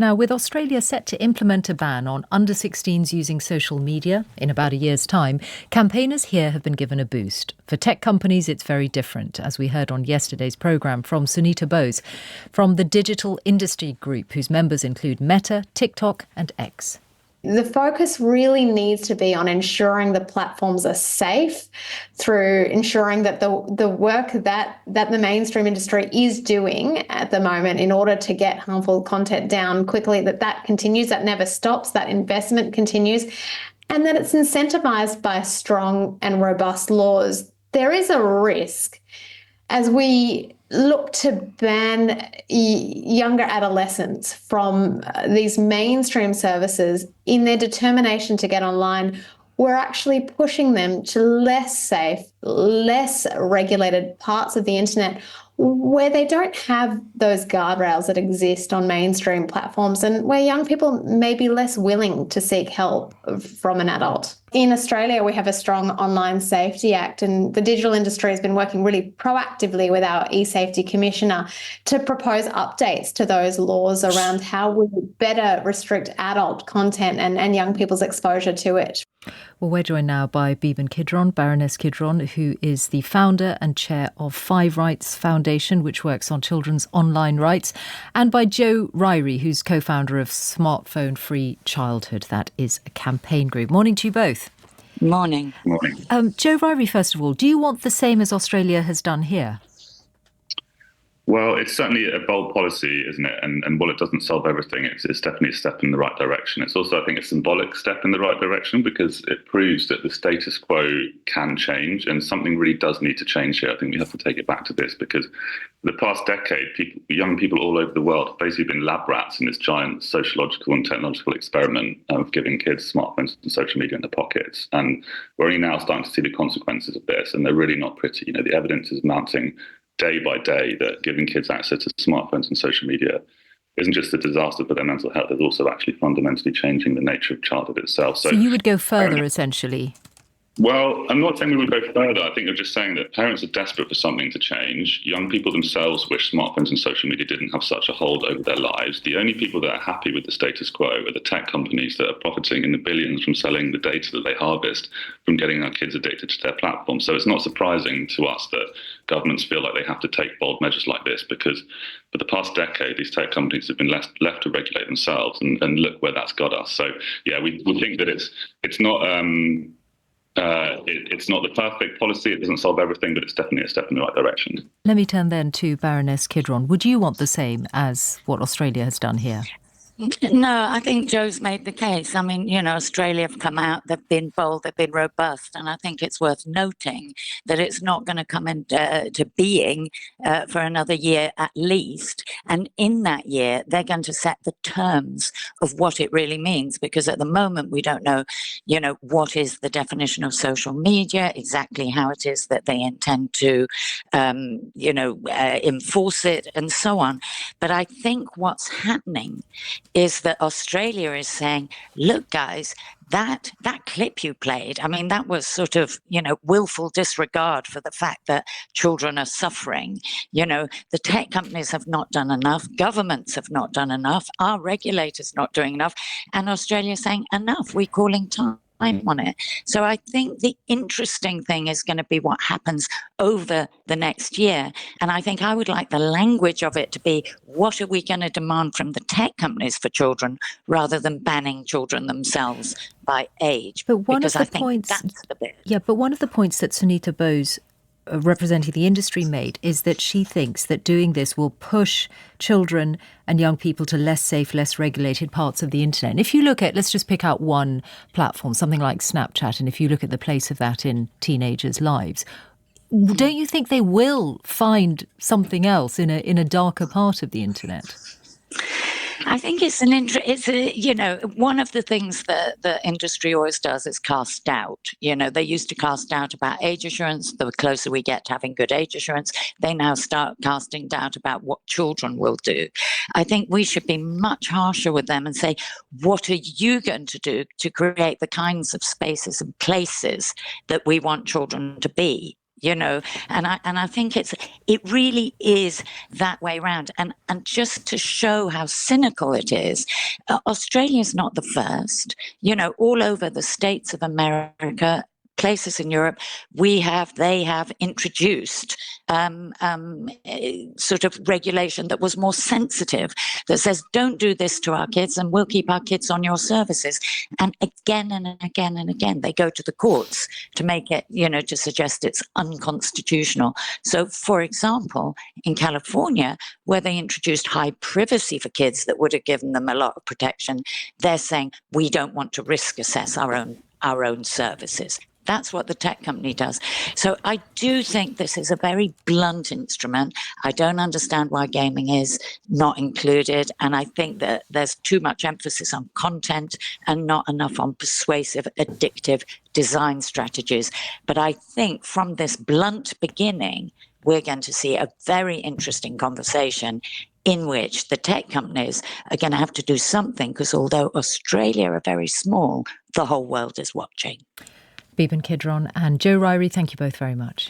Now, with Australia set to implement a ban on under-16s using social media in about a year's time, campaigners here have been given a boost. For tech companies, it's very different, as we heard on yesterday's programme from Sunita Bose from the Digital Industry Group, whose members include Meta, TikTok and X. The focus really needs to be on ensuring the platforms are safe through ensuring that the work that the mainstream industry is doing at the moment in order to get harmful content down quickly, that continues, that never stops, that investment continues, and that it's incentivized by strong and robust laws. There is a risk as we look to ban younger adolescents from these mainstream services in their determination to get online. We're actually pushing them to less safe, less regulated parts of the internet where they don't have those guardrails that exist on mainstream platforms and where young people may be less willing to seek help from an adult. In Australia, we have a strong Online Safety Act, and the digital industry has been working really proactively with our e-safety commissioner to propose updates to those laws around how we better restrict adult content and young people's exposure to it. Well, we're joined now by Beeban Kidron, Baroness Kidron, who is the founder and chair of Five Rights Foundation, which works on children's online rights, and by Joe Ryrie, who's co-founder of Smartphone Free Childhood. That is a campaign group. Morning to you both. Morning. Morning. Joe Ryrie, first of all, do you want the same as Australia has done here? Well, it's certainly a bold policy, isn't it? And while it doesn't solve everything, it's definitely a step in the right direction. It's also, I think, a symbolic step in the right direction because it proves that the status quo can change and something really does need to change here. I think we have to take it back to this because for the past decade, young people all over the world have basically been lab rats in this giant sociological and technological experiment of giving kids smartphones and social media in their pockets. And we're only now starting to see the consequences of this, and they're really not pretty. You know, the evidence is mounting day by day that giving kids access to smartphones and social media isn't just a disaster for their mental health, it's also actually fundamentally changing the nature of childhood itself. So you would go further, essentially? Well, I'm not saying we would go further. I think I'm just saying that parents are desperate for something to change. Young people themselves wish smartphones and social media didn't have such a hold over their lives. The only people that are happy with the status quo are the tech companies that are profiting in the billions from selling the data that they harvest from getting our kids addicted to their platform. So it's not surprising to us that governments feel like they have to take bold measures like this because for the past decade, these tech companies have been left to regulate themselves, and look where that's got us. So, yeah, we think that it's not... it's not the perfect policy, it doesn't solve everything, but it's definitely a step in the right direction. Let me turn then to Baroness Kidron. Would you want the same as what Australia has done here? No, I think Joe's made the case. I mean, you know, Australia have come out, they've been bold, they've been robust, and I think it's worth noting that it's not going to come into being for another year at least. And in that year, they're going to set the terms of what it really means, because at the moment we don't know, you know, what is the definition of social media, exactly how it is that they intend to, enforce it and so on. But I think what's happening is that Australia is saying, look, guys, that clip you played, I mean, that was sort of, you know, willful disregard for the fact that children are suffering. You know, the tech companies have not done enough, governments have not done enough, our regulators not doing enough, and Australia saying, enough, we're calling time on it. So I think the interesting thing is going to be what happens over the next year. And I think I would like the language of it to be, what are we going to demand from the tech companies for children rather than banning children themselves by age? But one because of the I think points, that's the bit. Yeah, but one of the points that Sunita Bose representing the industry made is that she thinks that doing this will push children and young people to less safe, less regulated parts of the internet. And if you look at, let's just pick out one platform, something like Snapchat, and if you look at the place of that in teenagers' lives, don't you think they will find something else in a darker part of the internet? I think it's one of the things that the industry always does is cast doubt. You know, they used to cast doubt about age assurance. The closer we get to having good age assurance, they now start casting doubt about what children will do. I think we should be much harsher with them and say, what are you going to do to create the kinds of spaces and places that we want children to be? and I think it really is that way around. And just to show how cynical it is, Australia's not the first. All over the states of America, places in Europe, they have introduced sort of regulation that was more sensitive, that says, don't do this to our kids and we'll keep our kids on your services. And again and again and again, they go to the courts to make it, to suggest it's unconstitutional. So, for example, in California, where they introduced high privacy for kids that would have given them a lot of protection, they're saying, we don't want to risk assess our own services. That's what the tech company does. So I do think this is a very blunt instrument. I don't understand why gaming is not included. And I think that there's too much emphasis on content and not enough on persuasive, addictive design strategies. But I think from this blunt beginning, we're going to see a very interesting conversation in which the tech companies are going to have to do something, because although Australia are very small, the whole world is watching. Beban Kidron and Joe Ryrie, thank you both very much.